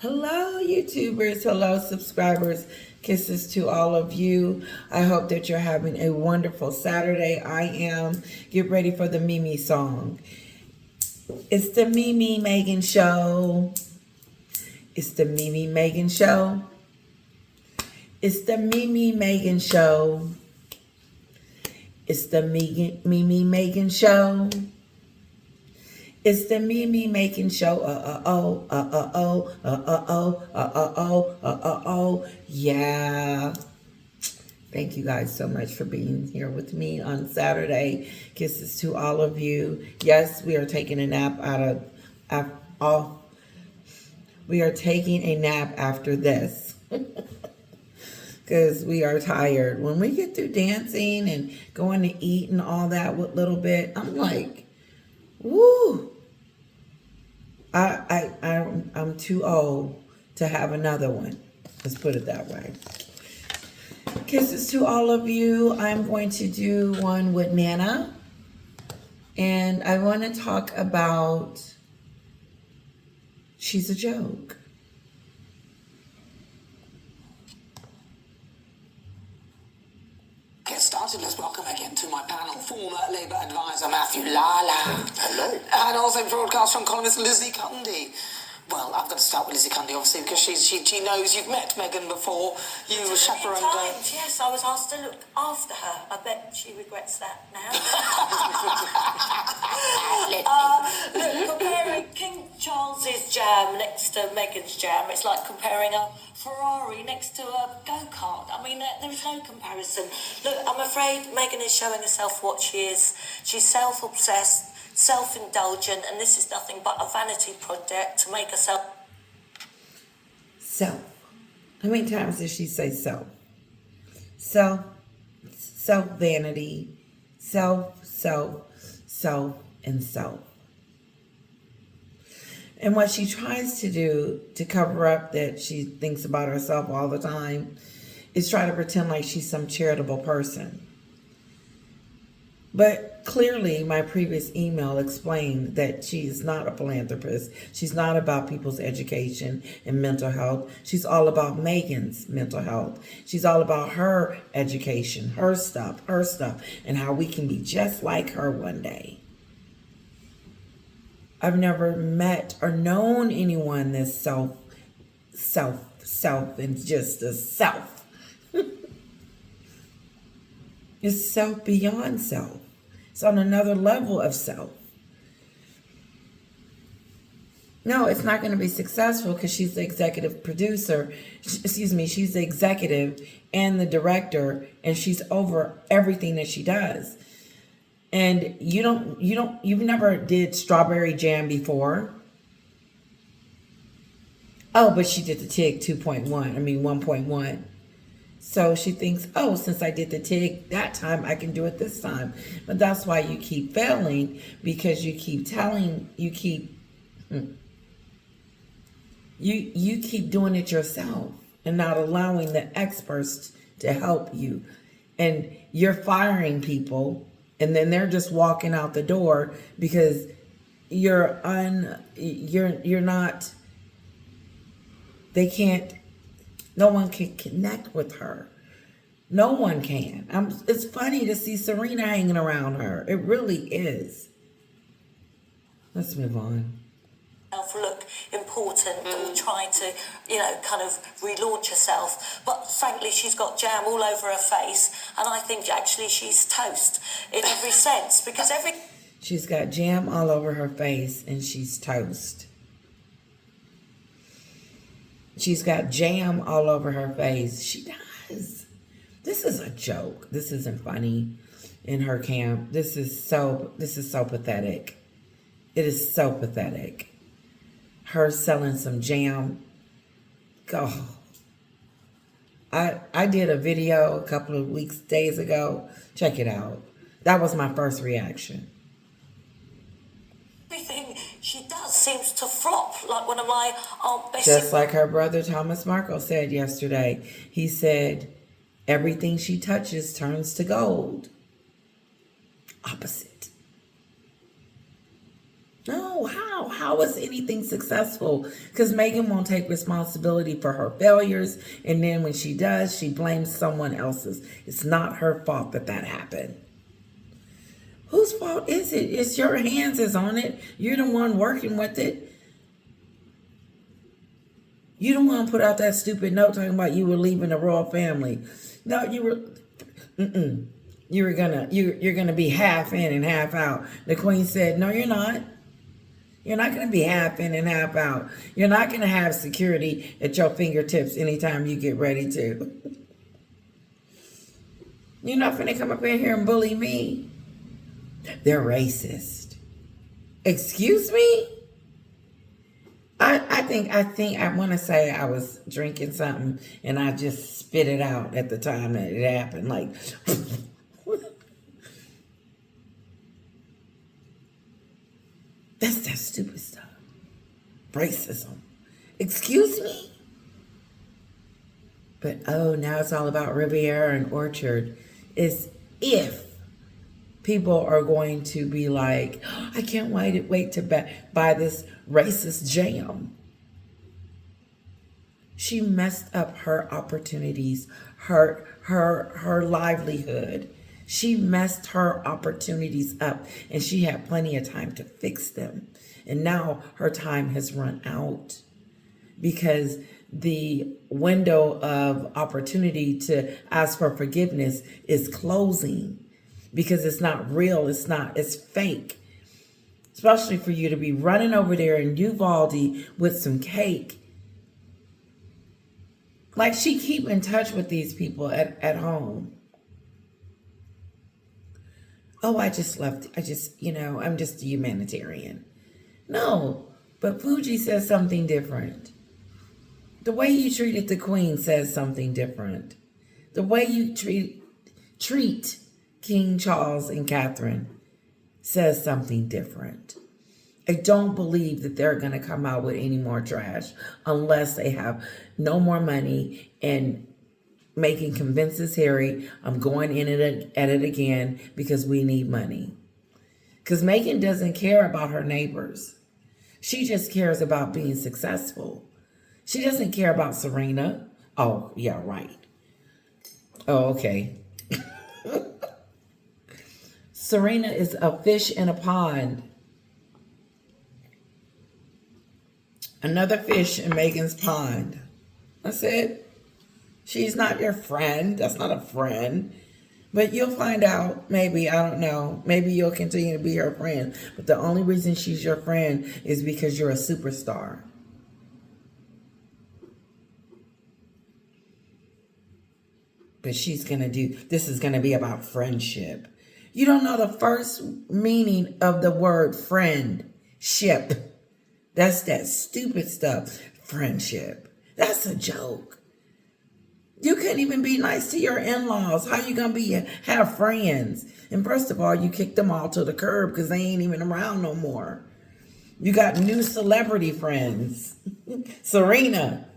Hello, YouTubers. Hello, subscribers. Kisses to all of you. I hope that you're having a wonderful Saturday. I am. Get ready for the Mimi song. It's the Mimi Maghen Show. It's the Mimi Maghen Show. It's the Mimi Maghen Show. It's the Mimi Maghen Show. It's the Mimi Maghen Show. Yeah. Thank you guys so much for being here with me on Saturday. Kisses to all of you. Yes, we are taking a nap we are taking a nap after this. Because we are tired. When we get through dancing and going to eat and all that with little bit, I'm like, woo. I'm too old to have another one. Let's put it that way. Kisses to all of you. I'm going to do one with Nana. And I want to talk about she's a joke. Get started. Let's welcome again to my panel former Labour advisor Matthew Lala. Hello. And also broadcast from columnist Lizzie Cundy. Well, I've got to start with Lizzie Cundy, obviously, because she knows you've met Meghan before. You were chaperoned. Yes, I was asked to look after her. I bet she regrets that now. Look, comparing King Charles's jam next to Meghan's jam, it's like comparing a Ferrari next to a go-kart. I mean, there is no comparison. Look, I'm afraid Meghan is showing herself what she is. She's self-obsessed, self-indulgent, and this is nothing but a vanity project to make herself... Self. How many times does she say self? Self-vanity, self, and self. And what she tries to do to cover up that she thinks about herself all the time is try to pretend like she's some charitable person. But clearly, my previous email explained that she is not a philanthropist. She's not about people's education and mental health. She's all about Meghan's mental health. She's all about her education, her stuff, and how we can be just like her one day. I've never met or known anyone that's self, and just a self. It's self beyond self. It's on another level of self. No, it's not going to be successful because she's the executive producer. She's the executive and the director, and she's over everything that she does. And you've never did strawberry jam before. Oh, but she did the TIG 1.1. So she thinks, oh, since I did the TIG that time, I can do it this time. But that's why you keep failing, because you keep doing it yourself and not allowing the experts to help you. And you're firing people, and then they're just walking out the door because you're not, no one can connect with her. No one can. It's funny to see Serena hanging around her. It really is. Let's move on. Look important or try to, kind of relaunch herself. But frankly, she's got jam all over her face. And I think actually she's toast in every sense. Because she's got jam all over her face and she's toast. She's got jam all over her face. She does. This is a joke. This isn't funny in her camp. This is so pathetic. It is so pathetic. Her selling some jam. Oh. I did a video a couple of days ago. Check it out. That was my first reaction. Everything she does seems to flop, like one of my Aunt Bessie. Just like her brother Thomas Markle said yesterday. He said, everything she touches turns to gold. Opposite. No, how? How is anything successful? Because Meghan won't take responsibility for her failures. And then when she does, she blames someone else's. It's not her fault that happened. Whose fault is it? It's your hands is on it. You're the one working with it. You don't want to put out that stupid note talking about you were leaving the royal family. No, you're gonna be half in and half out. The Queen said, no, you're not. You're not gonna be half in and half out. You're not gonna have security at your fingertips anytime you get ready to. You're not gonna come up in here and bully me. They're racist. Excuse me? I think I want to say I was drinking something and I just spit it out at the time that it happened. Like, that's that stupid stuff. Racism. Excuse me? But oh, now it's all about Riviera and Orchard. Is if people are going to be like, oh, I can't wait to buy this racist jam. She messed up her opportunities, her livelihood. She messed her opportunities up, and she had plenty of time to fix them. And now her time has run out because the window of opportunity to ask for forgiveness is closing. Because it's not real, it's fake. Especially for you to be running over there in Uvalde with some cake. Like she keep in touch with these people at home. Oh, I'm just a humanitarian. No, but Fuji says something different. The way you treated the Queen says something different. The way you treat King Charles and Catherine says something different. I don't believe that they're going to come out with any more trash unless they have no more money and Meghan convinces Harry, I'm going in at it again because we need money. Because Meghan doesn't care about her neighbors. She just cares about being successful. She doesn't care about Serena. Oh, yeah, right. Oh, okay. Serena is a fish in a pond. Another fish in Meghan's pond. That's it. She's not your friend. That's not a friend. But you'll find out, maybe, I don't know. Maybe you'll continue to be her friend. But the only reason she's your friend is because you're a superstar. But this is going to be about friendship. You don't know the first meaning of the word friendship. That's that stupid stuff. Friendship. That's a joke. You couldn't even be nice to your in-laws. How you going to have friends? And first of all, you kicked them all to the curb because they ain't even around no more. You got new celebrity friends. Serena.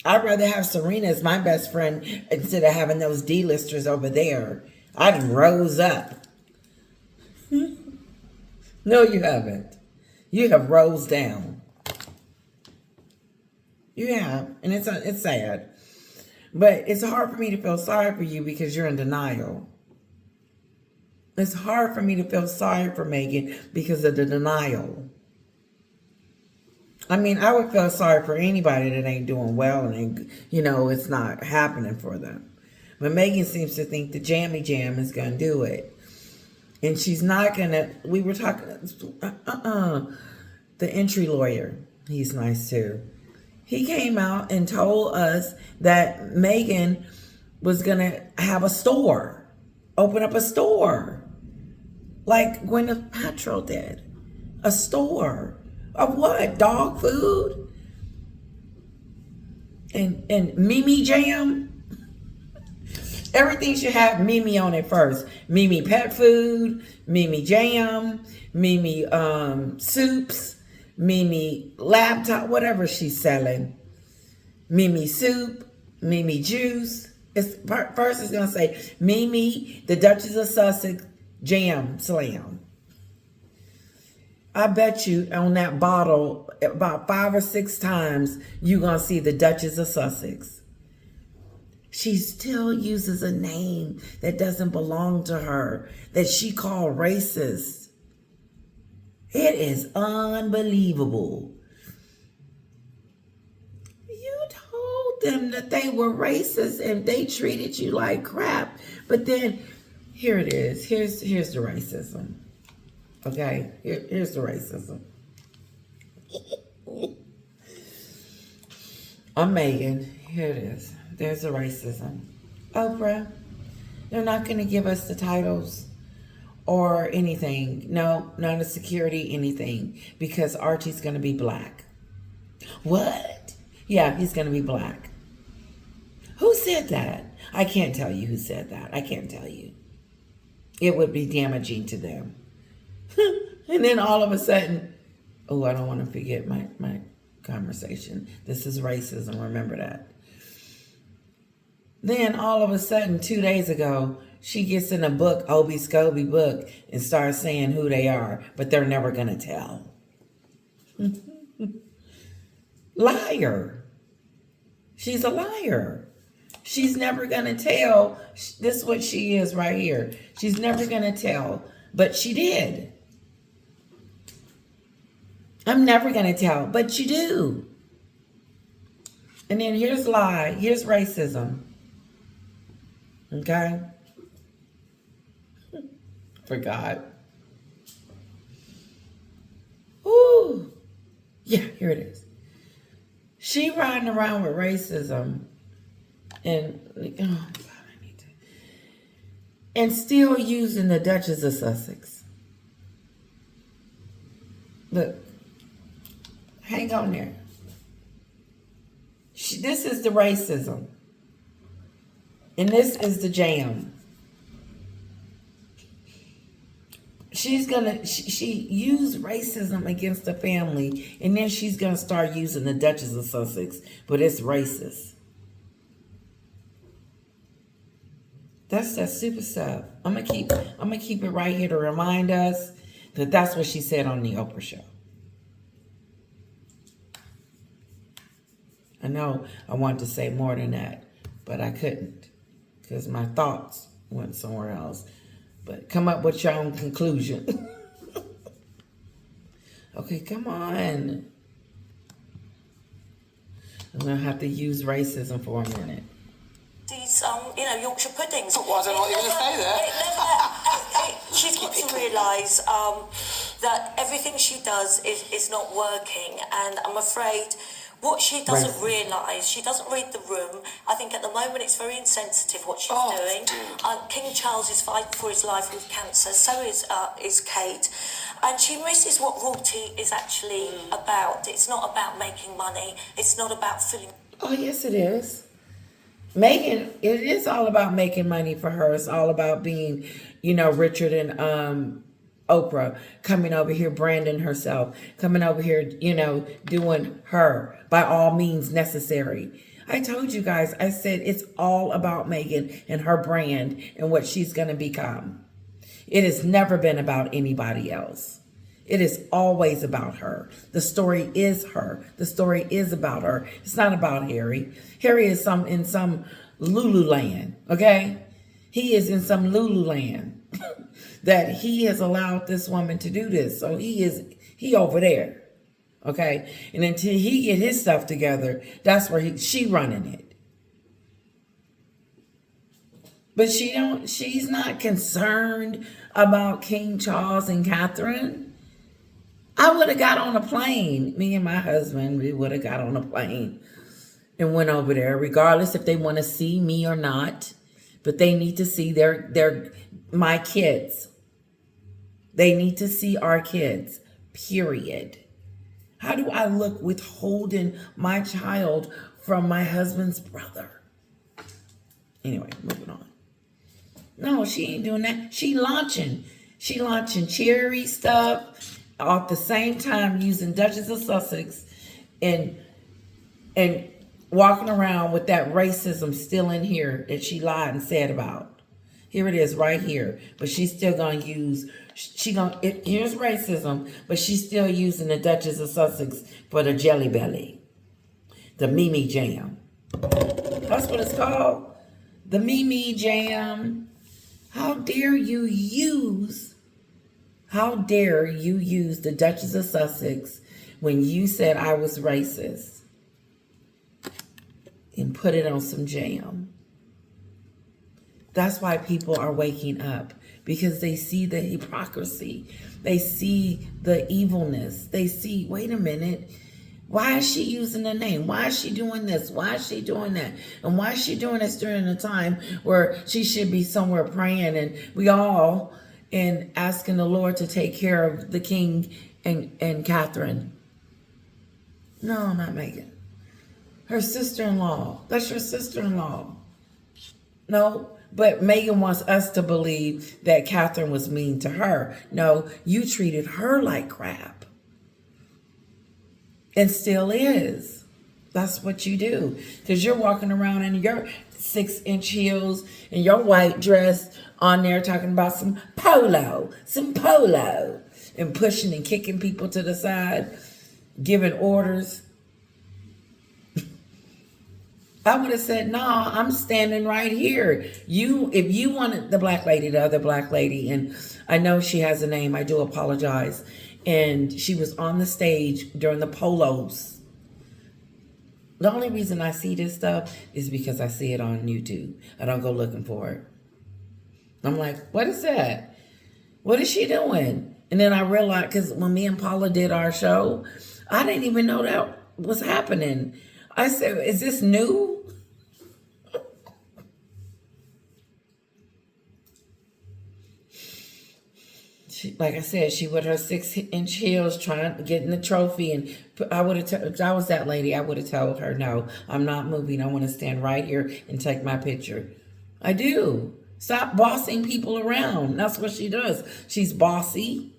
I'd rather have Serena as my best friend instead of having those D-listers over there. I done rose up. No, you haven't. You have rose down. You have. And it's sad. But it's hard for me to feel sorry for you because you're in denial. It's hard for me to feel sorry for Meghan because of the denial. I mean, I would feel sorry for anybody that ain't doing well and it's not happening for them. But Meghan seems to think the Jammy Jam is going to do it. And she's not going to, we were talking, the entry lawyer, he's nice too. He came out and told us that Meghan was going to have a store, open up a store, like Gwyneth Paltrow did. A store of what? Dog food? And Mimi Jam? Everything should have Mimi on it first. Mimi pet food, Mimi jam, Mimi soups, Mimi laptop, whatever she's selling. Mimi soup, Mimi juice. First it's going to say Mimi, the Duchess of Sussex, jam slam. I bet you on that bottle about 5 or 6 times you're going to see the Duchess of Sussex. She still uses a name that doesn't belong to her, that she called racist. It is unbelievable. You told them that they were racist and they treated you like crap. But then, here it is. Here's the racism. Okay? Here's the racism. I'm Megan. Here it is. There's the racism. Oprah, they're not going to give us the titles or anything. No, none of security, anything. Because Archie's going to be black. What? Yeah, he's going to be black. Who said that? I can't tell you who said that. I can't tell you. It would be damaging to them. And then all of a sudden, oh, I don't want to forget my conversation. This is racism. Remember that. Then all of a sudden, 2 days ago, she gets in a book, Obie Scobie book, and starts saying who they are, but they're never going to tell. Liar. She's a liar. She's never going to tell. This is what she is right here. She's never going to tell, but she did. I'm never going to tell, but you do. And then here's lie. Here's racism. Okay? Forgot. Ooh. Yeah, here it is. She riding around with racism and, oh God, I need to. And still using the Duchess of Sussex. Look. Hang on there. This is the racism. And this is the jam. She's gonna, she used racism against the family, and then she's gonna start using the Duchess of Sussex, but it's racist. That's that super stuff. I'm gonna keep it right here to remind us that that's what she said on the Oprah show. I know I wanted to say more than that, but I couldn't because my thoughts went somewhere else. But come up with your own conclusion. Okay, come on. I'm going to have to use racism for a minute. These, Yorkshire puddings. Well, I don't know what you're going to say there. She's got to realise that everything she does is not working, and I'm afraid what she doesn't realise, she doesn't read the room. I think at the moment it's very insensitive what she's doing. King Charles is fighting for his life with cancer, so is Kate. And she misses what royalty is actually about. It's not about making money. It's not about filling... Oh, yes, it is. Meghan, it is all about making money for her. It's all about being, richer than Oprah, coming over here branding herself, coming over here, doing her by all means necessary. I told you guys, I said it's all about Meghan and her brand and what she's going to become. It has never been about anybody else. It is always about her. The story is her. The story is about her. It's not about Harry. Harry is in some Lululand, okay? He is in some Lululand that he has allowed this woman to do this. So he over there, okay? And until he get his stuff together, that's where she running it. But she's not concerned about King Charles and Catherine. I would have got on a plane. Me and my husband, we would have got on a plane and went over there, regardless if they want to see me or not. But they need to see my kids. They need to see our kids, period. How do I look withholding my child from my husband's brother? Anyway, moving on. No, she ain't doing that. She launching cherry stuff at the same time using Duchess of Sussex and walking around with that racism still in here that she lied and said about. Here it is right here. But she's still going to use, here's racism, but she's still using the Duchess of Sussex for the Jelly Belly. The Mimi Jam. That's what it's called. The Mimi Jam. How dare you use the Duchess of Sussex when you said I was racist and put it on some jam? That's why people are waking up, because they see the hypocrisy. They see the evilness. They see, wait a minute, why is she using the name? Why is she doing this? Why is she doing that? And why is she doing this during a time where she should be somewhere praying and we all and asking the Lord to take care of the king and Catherine? No, not Meghan. Her sister-in-law. That's your sister-in-law. No, but Meghan wants us to believe that Catherine was mean to her. No, you treated her like crap. And still is. That's what you do. Because you're walking around in your 6-inch heels and your white dress on there talking about some polo, and pushing and kicking people to the side, giving orders. I would have said, no, I'm standing right here. If you wanted the black lady, the other black lady, and I know she has a name, I do apologize. And she was on the stage during the polos. The only reason I see this stuff is because I see it on YouTube. I don't go looking for it. I'm like, what is that? What is she doing? And then I realized, because when me and Paula did our show, I didn't even know that was happening. I said, is this new? Like I said, she with her 6-inch heels trying to get in the trophy, and I would have. If I was that lady, I would have told her, "No, I'm not moving. I want to stand right here and take my picture." I do. Stop bossing people around. That's what she does. She's bossy.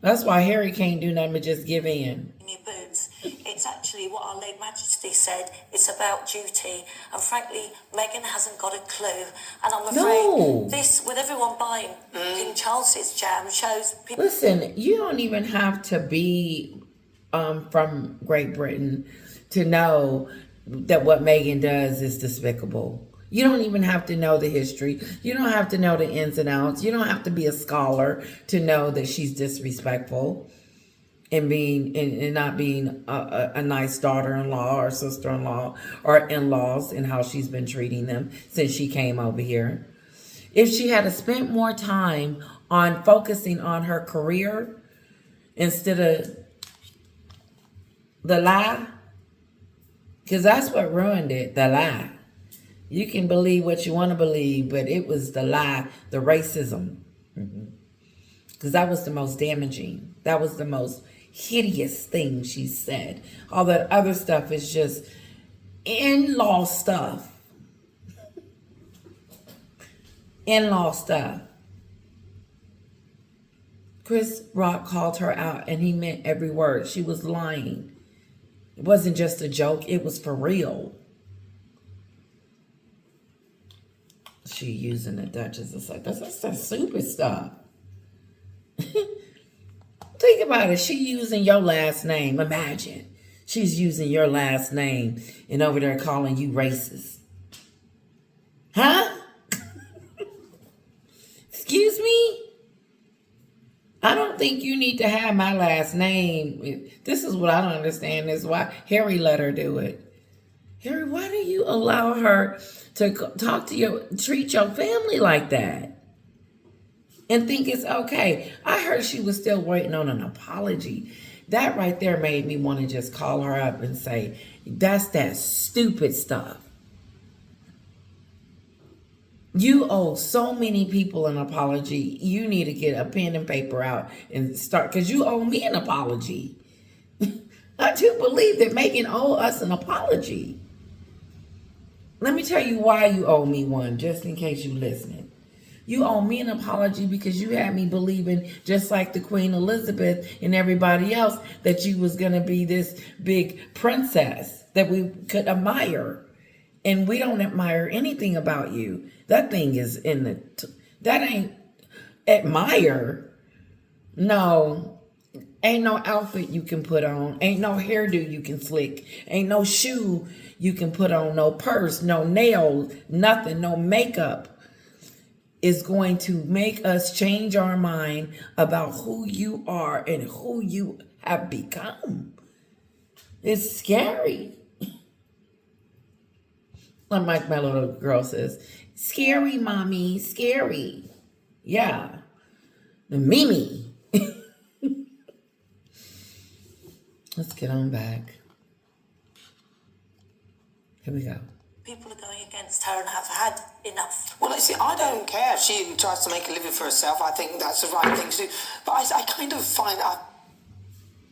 That's why Harry can't do nothing but just give in. In your boots. It's actually what Our Late Majesty said. It's about duty. And frankly, Meghan hasn't got a clue. And I'm afraid this, with everyone buying King Charles's jam, shows people. Listen, you don't even have to be from Great Britain to know that what Meghan does is despicable. You don't even have to know the history. You don't have to know the ins and outs. You don't have to be a scholar to know that she's disrespectful and not being a nice daughter-in-law or sister-in-law or in-laws, and how she's been treating them since she came over here. If she had spent more time on focusing on her career instead of the lie, because that's what ruined it, the lie. You can believe what you want to believe, but it was the lie, the racism. Because that was the most damaging. That was the most hideous thing she said. All that other stuff is just in-law stuff. In-law stuff. Chris Rock called her out, and he meant every word. She was lying. It wasn't just a joke. It was for real. She using the Duchess of Sussex. That's that stupid stuff. Think about it. She using your last name. Imagine. She's using your last name and over there calling you racist. Huh? Excuse me? I don't think you need to have my last name. This is what I don't understand. Is why Harry let her do it. Harry, why do you allow her to treat your family like that and think it's okay? I heard she was still waiting on an apology. That right there made me want to just call her up and say, that's that stupid stuff. You owe so many people an apology. You need to get a pen and paper out and start, because you owe me an apology. I do believe that Meghan owe us an apology. Let me tell you why you owe me one, just in case you're listening. You owe me an apology because you had me believing, just like the Queen Elizabeth and everybody else, that you was going to be this big princess that we could admire. And we don't admire anything about you. That thing is that ain't admire. No. Ain't no outfit you can put on. Ain't no hairdo you can slick. Ain't no shoe you can put on. No purse, no nails, nothing, no makeup is going to make us change our mind about who you are and who you have become. It's scary. Like my little girl says, scary, mommy, scary. Yeah. The Mimi. Let's get on back. Here we go. People are going against her and have had enough. Well, see, I don't care if she tries to make a living for herself. I think that's the right thing to do. But I kind of find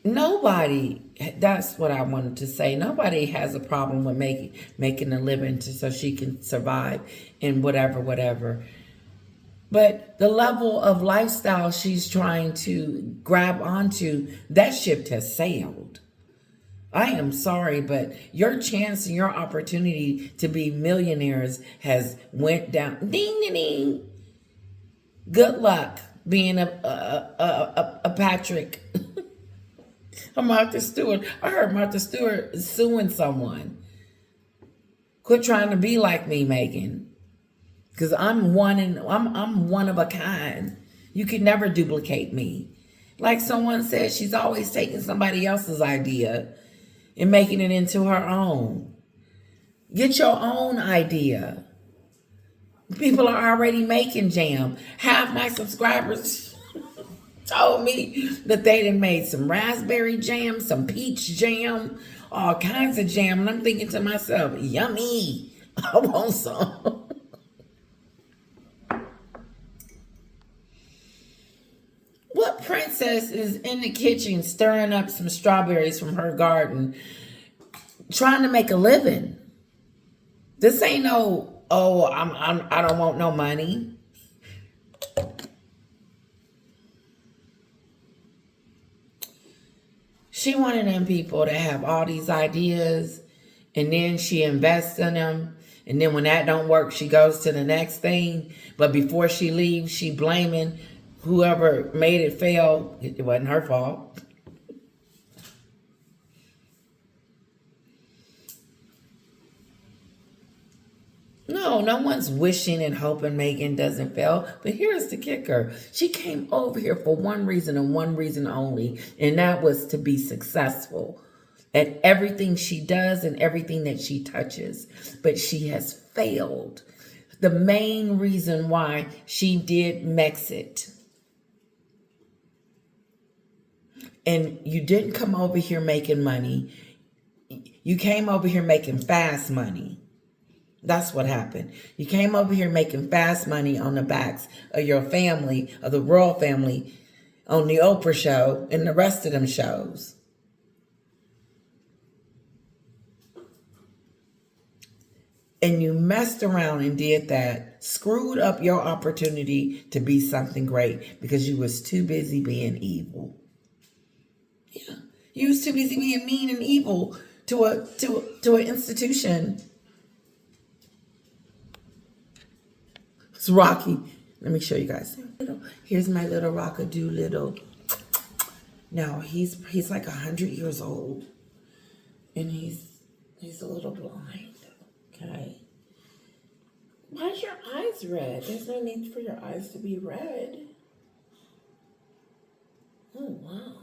nobody, that's what I wanted to say. Nobody has a problem with making a living so she can survive in whatever. But the level of lifestyle she's trying to grab onto, that ship has sailed. I am sorry, but your chance and your opportunity to be millionaires has went down. Ding, ding, ding. Good luck being a Patrick. A Martha Stewart. I heard Martha Stewart is suing someone. Quit trying to be like me, Megan. Because I'm one of a kind. You can never duplicate me. Like someone said, she's always taking somebody else's idea and making it into her own. Get your own idea. People are already making jam. Half my subscribers told me that they done made some raspberry jam, some peach jam, all kinds of jam. And I'm thinking to myself, yummy. I want some. What princess is in the kitchen stirring up some strawberries from her garden, trying to make a living? This ain't no, I don't want no money. She wanted them people to have all these ideas, and then she invests in them. And then when that don't work, she goes to the next thing. But before she leaves, she blaming whoever made it fail. It wasn't her fault. No one's wishing and hoping Megan doesn't fail. But here's the kicker. She came over here for one reason and one reason only, and that was to be successful at everything she does and everything that she touches. But she has failed. The main reason why she did Mexit. And you didn't come over here making money. You came over here making fast money. That's what happened. You came over here making fast money on the backs of your family, of the royal family, on the Oprah show and the rest of them shows. And you messed around and did that, screwed up your opportunity to be something great because you was too busy being evil. Yeah, you was too busy being mean and evil to an institution. It's Rocky. Let me show you guys. Here's my little Rock-a-Doo-Little. Now he's like 100 years old, and he's a little blind. Okay. Why's your eyes red? There's no need for your eyes to be red. Oh wow.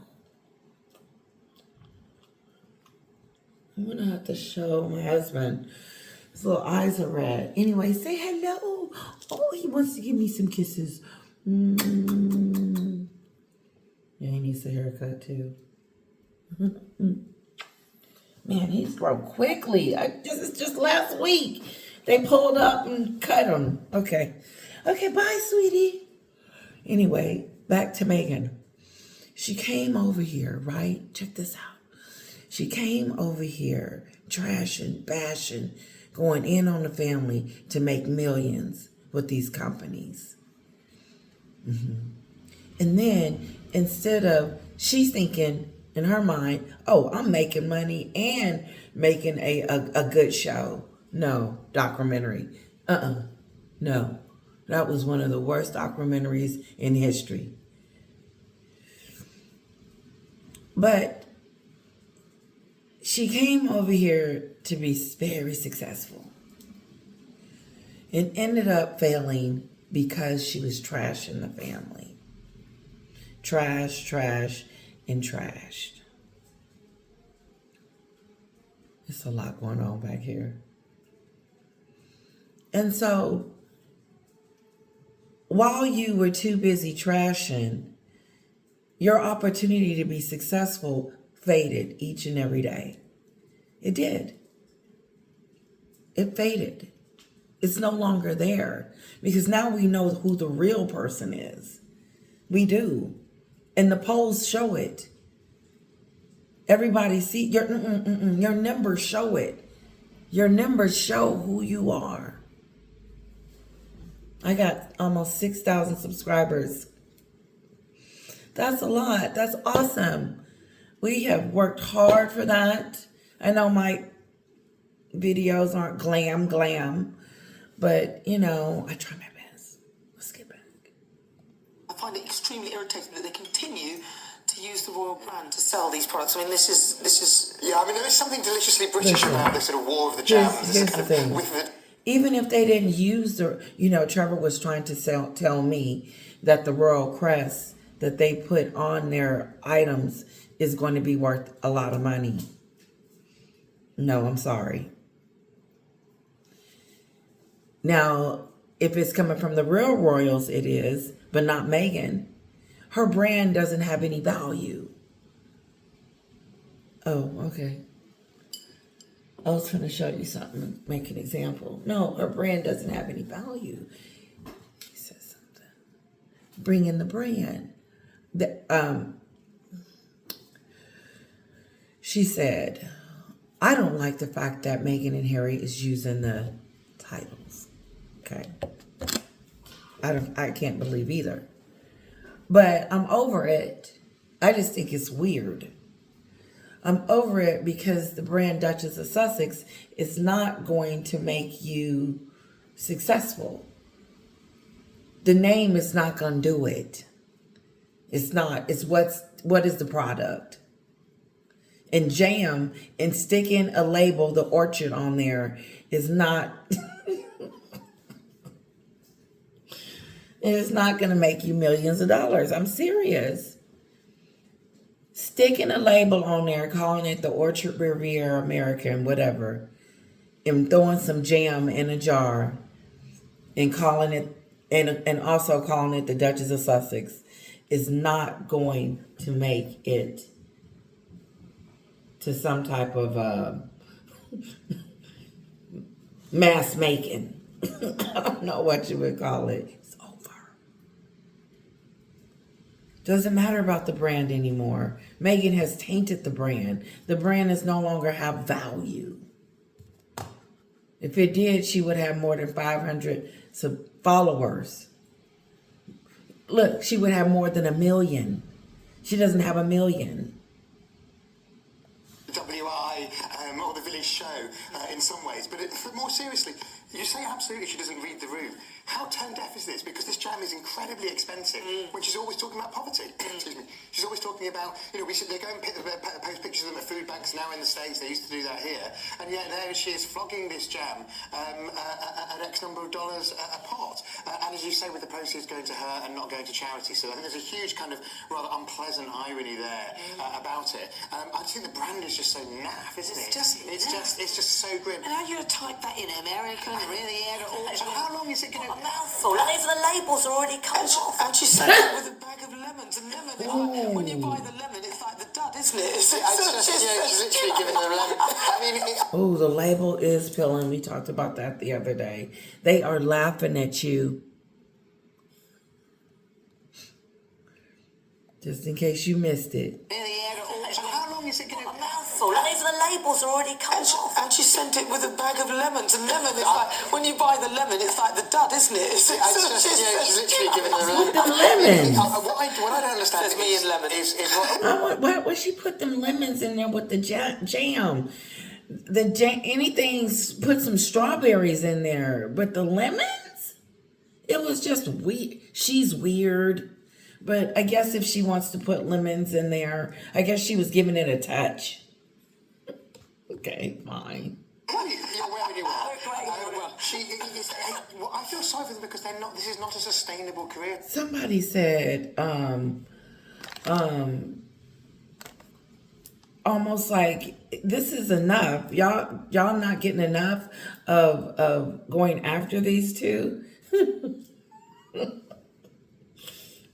I'm gonna have to show my husband. His little eyes are red. Anyway, say hello. Oh, he wants to give me some kisses. Mm. Yeah, he needs a haircut too. Man, he's grown quickly. This is just last week. They pulled up and cut him. Okay. Okay, bye, sweetie. Anyway, back to Megan. She came over here, right? Check this out. She came over here, trashing, bashing, going in on the family to make millions with these companies. Mm-hmm. And then instead of, she's thinking in her mind, oh, I'm making money and making a good show. No, documentary. No. That was one of the worst documentaries in history. But she came over here to be very successful and ended up failing because she was trashing the family. Trash, and trashed. It's a lot going on back here. And so, while you were too busy trashing, your opportunity to be successful faded each and every day. It did. It faded. It's no longer there because now we know who the real person is. We do. And the polls show it. Everybody see your numbers show it. Your numbers show who you are. I got almost 6,000 subscribers. That's a lot. That's awesome. We have worked hard for that. I know my videos aren't glam, but I try my best. Let's get back. I find it extremely irritating that they continue to use the royal brand to sell these products. I mean, this is. Yeah, I mean, there is something deliciously British about this sort of war of the jams. Here's the thing. Even if they didn't use Trevor was trying to tell me that the royal crest that they put on their items is going to be worth a lot of money. No, I'm sorry. Now, if it's coming from the real royals, it is, but not Meghan. Her brand doesn't have any value. Oh, okay. I was trying to show you something, make an example. No, her brand doesn't have any value. He said something. Bring in the brand. She said, I don't like the fact that Meghan and Harry is using the titles. Okay. I can't believe either. But I'm over it. I just think it's weird. I'm over it because the brand Duchess of Sussex is not going to make you successful. The name is not going to do it. It's not. It's what is the product? And jam and sticking a label, the orchard on there is not. It's not going to make you millions of dollars. I'm serious. Sticking a label on there, calling it the Orchard Riviera American, whatever, and throwing some jam in a jar and calling it, and also calling it the Duchess of Sussex is not going to make it to some type of mass making. I don't know what you would call it. It's over. Doesn't matter about the brand anymore. Meghan has tainted the brand. The brand is no longer have value. If it did, she would have more than 500 followers. Look, she would have more than 1 million. She doesn't have 1 million. WI or the Village Show in some ways, but more seriously, you say absolutely she doesn't read the room. How tone deaf is this? Because this jam is incredibly expensive when she's always talking about poverty. Excuse me. She's always talking about, they go and post pictures of them at food banks now in the States. They used to do that here. And yet there she is flogging this jam at X number of dollars a pot. And as you say, with the proceeds going to her and not going to charity. So I think there's a huge kind of rather unpleasant irony there about it. I think the brand is just so naff, isn't it? It's just so grim. And how are you going to type that in American? Really? How long is it going to... A mouthful, and even the labels are already cut off. And she said it with a bag of lemons, and when you buy the lemon, it's like the dud, isn't it? She's literally giving them lemon. Oh, the label is peeling. We talked about that the other day. They are laughing at you. Just in case you missed it. How long is it going to... A mouthful, and even the labels are already cut off. And she sent it with a bag of lemons, and lemon is like, when you buy the lemon, it's like the dud, isn't it? She's literally giving them lemon. Put them lemons. What I don't understand is me and lemon. Why she put them lemons in there with the jam? put some strawberries in there, but the lemons, it was just weird. She's weird, but I guess if she wants to put lemons in there, I guess she was giving it a touch. Okay, fine. Well, you're where you are. I feel sorry for them because they're not. This is not a sustainable career. Somebody said, almost like this is enough. Y'all not getting enough of going after these two.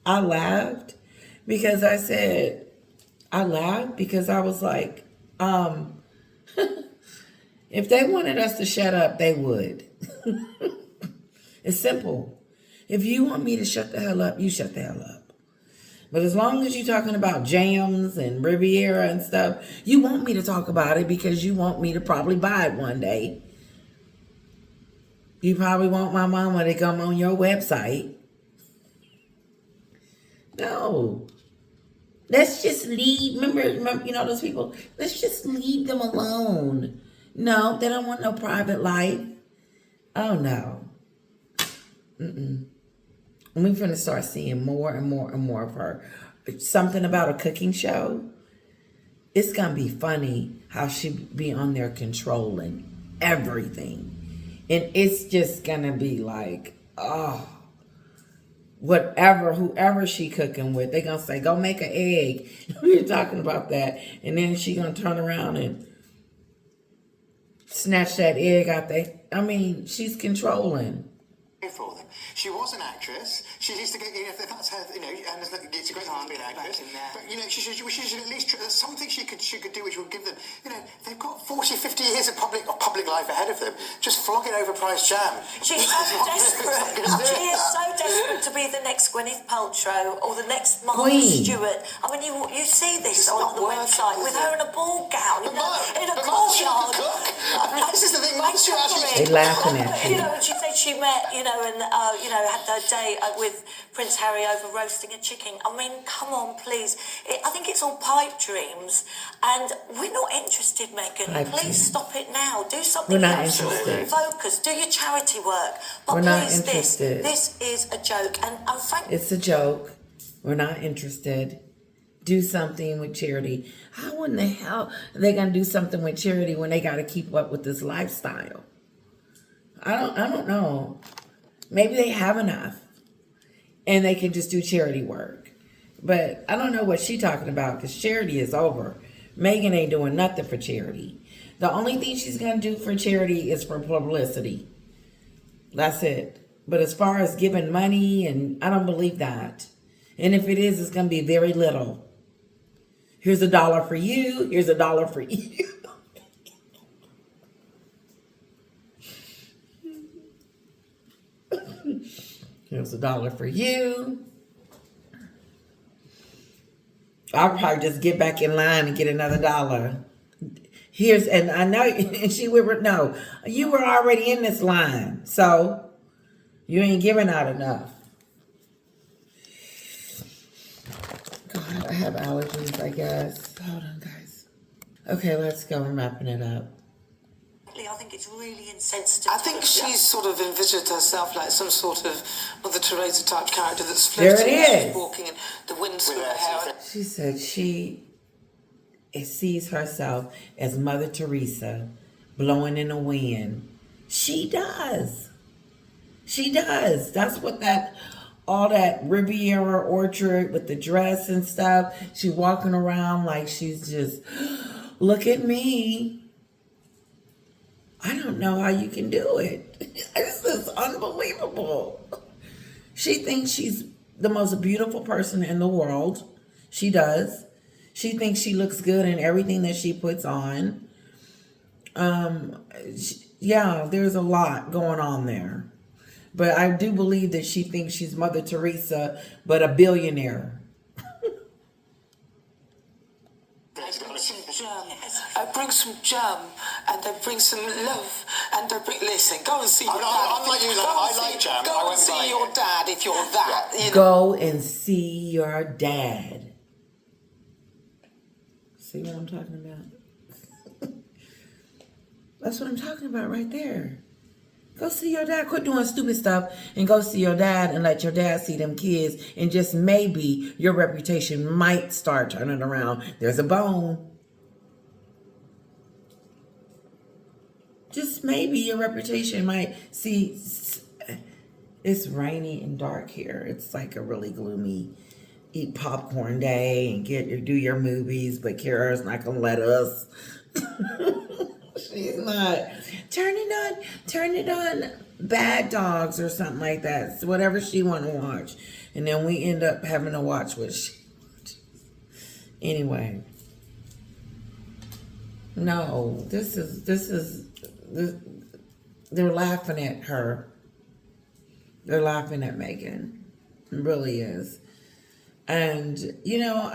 I laughed because I was like, if they wanted us to shut up, they would. It's simple. If you want me to shut the hell up, you shut the hell up. But as long as you're talking about jams and Riviera and stuff, you want me to talk about it because you want me to probably buy it one day. You probably want my mama to come on your website. No. Let's just leave. Remember, you know those people? Let's just leave them alone. No, they don't want no private life. Oh, no. And we're going to start seeing more and more and more of her. Something about a cooking show. It's going to be funny how she be on there controlling everything. And it's just going to be like, oh, whoever she cooking with, they going to say, go make an egg. We're talking about that. And then she going to turn around and snatch that egg out there. I mean, she's controlling. For them. She was an actress. She used to get, if that's her, and it's a great thing to be an actress. But, she should at least, there's something she could do which will give them, they've got 40, 50 years of public life ahead of them. Just flogging overpriced jam. She's so desperate. She is so desperate to be the next Gwyneth Paltrow or the next Martha Stewart. I mean, you see this on the website with her in a ball gown, in a courtyard. This is the thing, Martha Stewart actually... They're laughing at you. And she said she met, had her day with Prince Harry over roasting a chicken. I mean, come on, please. I think it's all pipe dreams, and we're not interested, Meghan. Please stop it now. Do something. We're not interested. Focus. Do your charity work. But we're not please, interested. This is a joke, and frankly, it's a joke. We're not interested. Do something with charity. How in the hell are they gonna do something with charity when they gotta keep up with this lifestyle? I don't know. Maybe they have enough and they can just do charity work. But I don't know what she's talking about because charity is over. Meghan ain't doing nothing for charity. The only thing she's going to do for charity is for publicity. That's it. But as far as giving money, and I don't believe that. And if it is, it's going to be very little. Here's $1 for you. Here's $1 for you. Here's $1 for you. I'll probably just get back in line and get another $1. And I know, and she would no, you were already in this line, so you ain't giving out enough. God, I have allergies, I guess. Hold on, guys. Okay, let's go. We're wrapping it up. I think it's really insensitive. I think she's sort of envisioned herself like some sort of Mother Teresa type character that's floating. There it is. Walking in the wind through her hair. She said she sees herself as Mother Teresa blowing in the wind. She does. She does. That's what all that Riviera orchard with the dress and stuff. She's walking around like she's just, look at me. I don't know how you can do it. This is unbelievable. She thinks she's the most beautiful person in the world. She does. She thinks she looks good in everything that she puts on. Yeah, there's a lot going on there. But I do believe that she thinks she's Mother Teresa, but a billionaire. Bring some jam, and then bring some love, and listen. Go and see your dad. I'm like you. I like jam. Go and see your dad if you're that. Go and see your dad. See what I'm talking about? That's what I'm talking about right there. Go see your dad. Quit doing stupid stuff and go see your dad and let your dad see them kids. And just maybe your reputation might start turning around. There's a bone. Just maybe your reputation might see. It's rainy and dark here. It's like a really gloomy eat popcorn day and do your movies, but Kara's not gonna let us. She's not. Turn it on Bad Dogs or something like that. So whatever she want to watch. And then we end up having to watch what she watches. Anyway. No, this is they're laughing at her. They're laughing at Meghan. It really is. And, you know,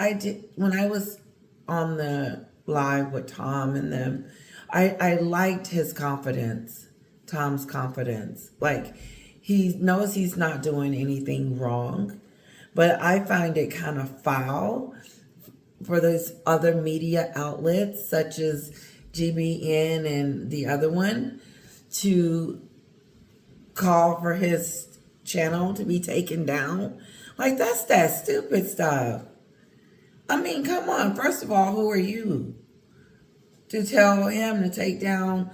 when I was on the live with Tom and them, I liked his confidence, Tom's confidence. Like, he knows he's not doing anything wrong, but I find it kind of foul for those other media outlets, such as GBN and the other one, to call for his channel to be taken down. Like, that's that stupid stuff. I mean, come on. First of all, who are you to tell him to take down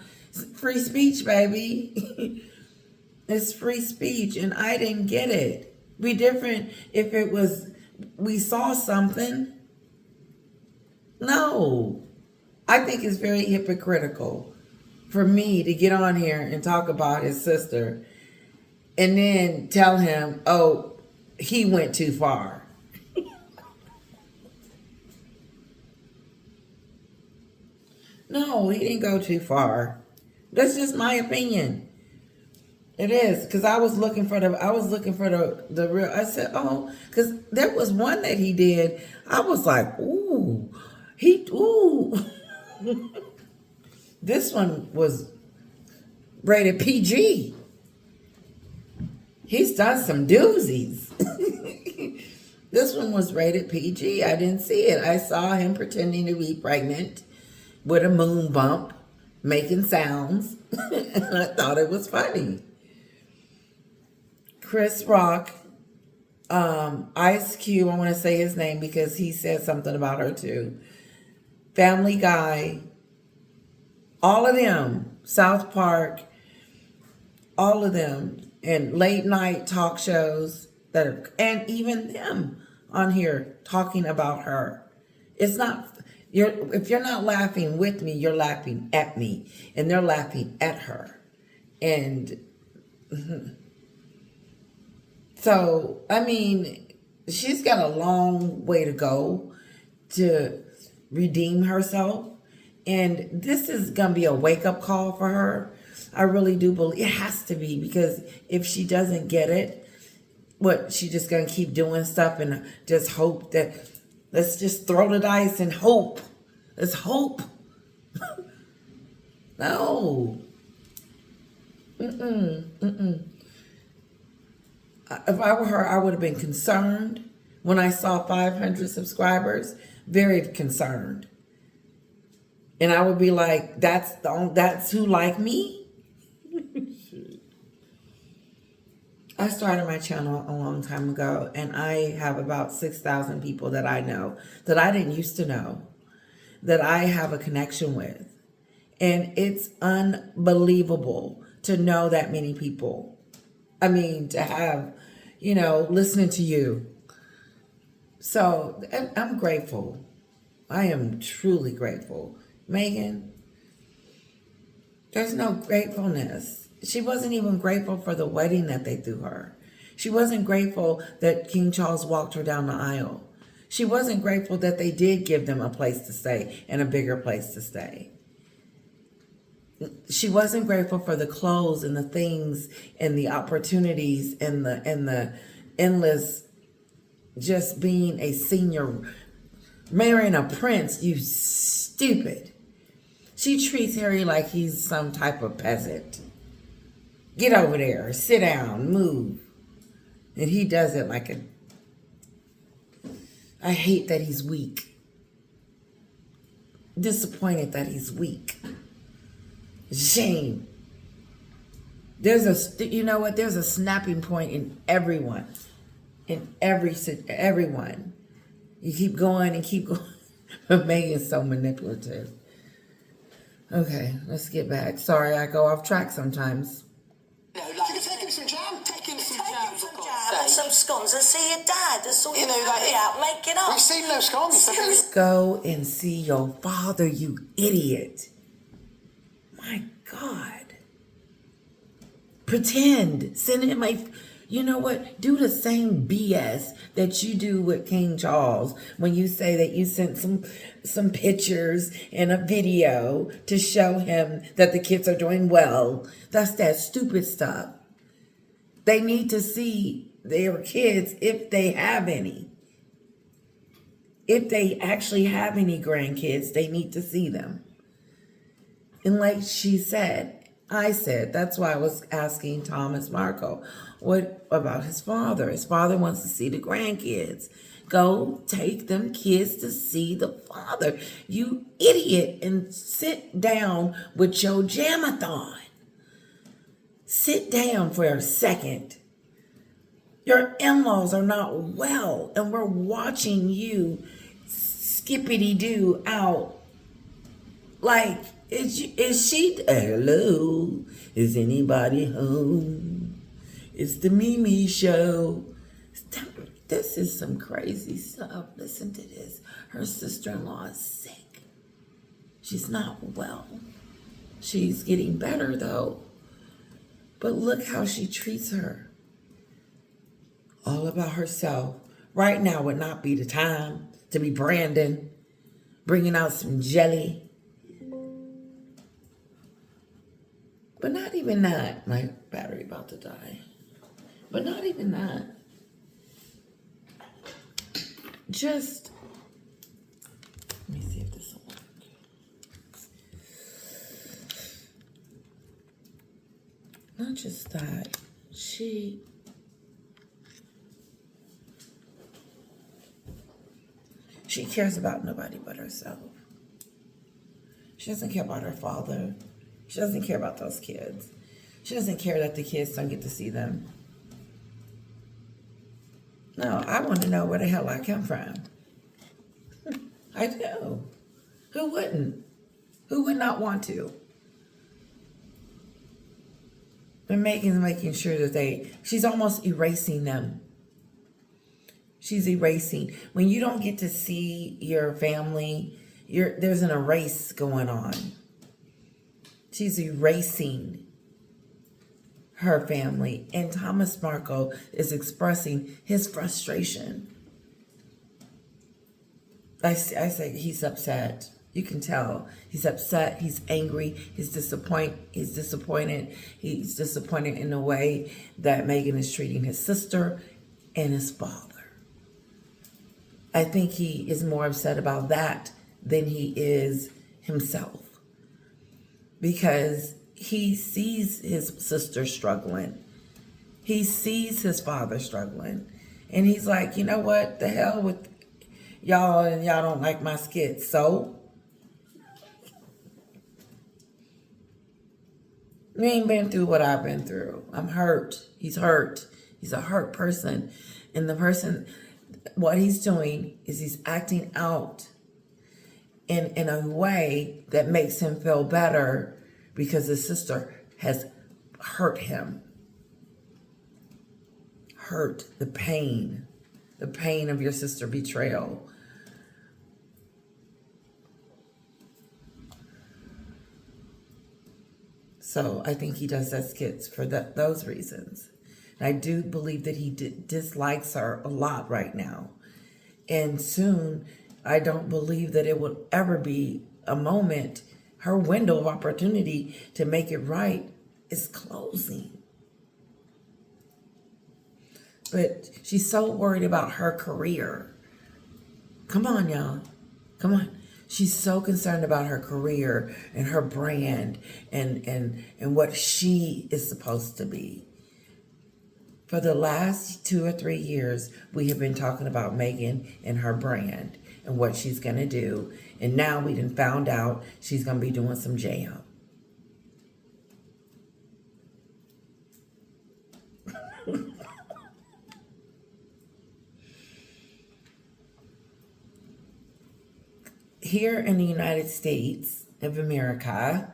free speech, baby? It's free speech, and I didn't get it. Be different if it was, we saw something. No. I think it's very hypocritical for me to get on here and talk about his sister and then tell him, oh, he went too far. No, he didn't go too far. That's just my opinion. It is, because I was looking for the real. I said, oh, because there was one that he did. I was like, ooh. This one was rated PG. He's done some doozies. This one was rated PG. I didn't see it. I saw him pretending to be pregnant with a moon bump, making sounds. And I thought it was funny. Chris Rock, Ice Cube, I want to say his name because he said something about her too. Family Guy, all of them, South Park, all of them, and late night talk shows and even them on here talking about her. It's not, if you're not laughing with me, you're laughing at me, and they're laughing at her. And so, I mean, she's got a long way to go to redeem herself. And this is going to be a wake-up call for her. I really do believe it has to be, because if she doesn't get it, she just going to keep doing stuff and just hope that, let's just throw the dice and hope. Let's hope. No. If I were her, I would have been concerned when I saw 500 subscribers, very concerned. And I would be like, that's who like me? I started my channel a long time ago, and I have about 6,000 people that I know, that I didn't used to know, that I have a connection with. And it's unbelievable to know that many people. I mean, to have, listening to you. So I'm grateful. I am truly grateful. Meghan, there's no gratefulness. She wasn't even grateful for the wedding that they threw her. She wasn't grateful that King Charles walked her down the aisle. She wasn't grateful that they did give them a place to stay and a bigger place to stay. She wasn't grateful for the clothes and the things and the opportunities and the endless, just being a senior, marrying a prince, you stupid. She treats Harry like he's some type of peasant. Get over there, sit down, move. And he does it like I hate that he's weak. Disappointed that he's weak. Shame. There's a snapping point in everyone. Everyone. You keep going and keep going. But Megan's so manipulative. Okay, let's get back. Sorry, I go off track sometimes. No, like, You can take him some jam. take him some Take jam, him for some God's jam and sake. some scones and see your dad. That's all You you know, know, like, out making up. We've seen no scones. So Seriously. Go and see your father, you idiot. My God. Pretend. Send him you know what? Do the same BS that you do with King Charles when you say that you sent some pictures and a video to show him that the kids are doing well. That's that stupid stuff. They need to see their kids if they have any. If they actually have any grandkids, they need to see them. And like I said, that's why I was asking Thomas Marco, what about his father? His father wants to see the grandkids. Go take them kids to see the father. You idiot, and sit down with your jamathon. Sit down for a second. Your in-laws are not well, and we're watching you skippity-doo out. Like, is she, hello, is anybody home? It's the Mimi show. This is some crazy stuff. Listen to this. Her sister-in-law is sick. She's not well. She's getting better, though. But look how she treats her. All about herself. Right now would not be the time to be Brandon, bringing out some jelly. But not even that. My battery about to die. But not even that. Just, let me see if this will work. Not just that. She cares about nobody but herself. She doesn't care about her father. She doesn't care about those kids. She doesn't care that the kids don't get to see them. No, I want to know where the hell I come from. I do. Who wouldn't? Who would not want to? But Megan's making sure that she's almost erasing them. She's erasing. When you don't get to see your family, there's an erase going on. She's erasing her family. And Thomas Marco is expressing his frustration. I say he's upset. You can tell. He's upset. He's angry. He's disappointed. He's disappointed in the way that Megan is treating his sister and his father. I think he is more upset about that than he is himself. Because he sees his sister struggling. He sees his father struggling. And he's like, you know what? The hell with y'all, and y'all don't like my skits. So, you ain't been through what I've been through. I'm hurt. He's hurt. He's a hurt person. And the person, what he's doing is he's acting out in a way that makes him feel better because his sister has hurt him. Hurt, the pain of your sister betrayal. So I think he does that skits for those reasons. And I do believe that he dislikes her a lot right now. And soon, I don't believe that it will ever be a moment. Her window of opportunity to make it right is closing. But she's so worried about her career. Come on, y'all. Come on. She's so concerned about her career and her brand and what she is supposed to be. For the last 2 or 3 years, we have been talking about Megan and her brand and what she's going to do. And now we done found out she's going to be doing some jam. Here in the United States of America,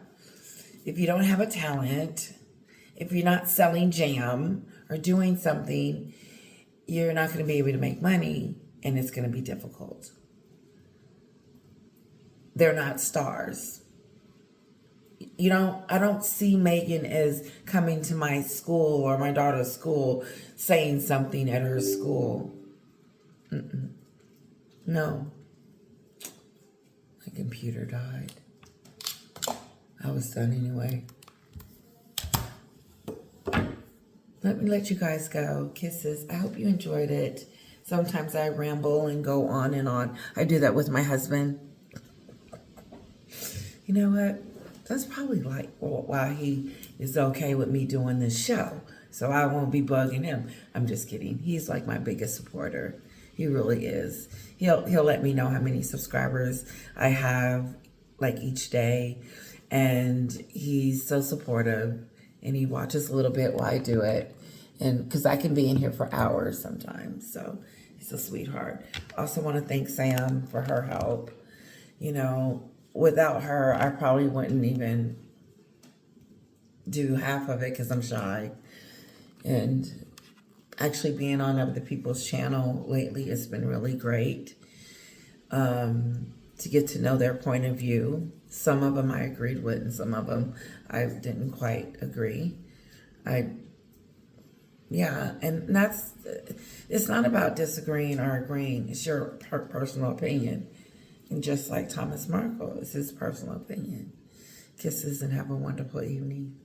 if you don't have a talent, if you're not selling jam or doing something, you're not going to be able to make money, and it's going to be difficult. They're not stars. I don't see Maghen as coming to my school or my daughter's school saying something at her school. No. My computer died. I was done anyway. Let me let you guys go. Kisses. I hope you enjoyed it. Sometimes I ramble and go on and on. I do that with my husband. You know what? That's probably like why he is okay with me doing this show. So I won't be bugging him. I'm just kidding. He's like my biggest supporter. He really is. He'll let me know how many subscribers I have like each day. And he's so supportive. And he watches a little bit while I do it. And because I can be in here for hours sometimes. So he's a sweetheart. Also want to thank Sam for her help. Without her, I probably wouldn't even do half of it because I'm shy. And actually being on other people's channel lately has been really great to get to know their point of view. Some of them I agreed with, and some of them I didn't quite agree. And it's not about disagreeing or agreeing. It's your personal opinion. And just like Thomas Markle, it's his personal opinion. Kisses and have a wonderful evening.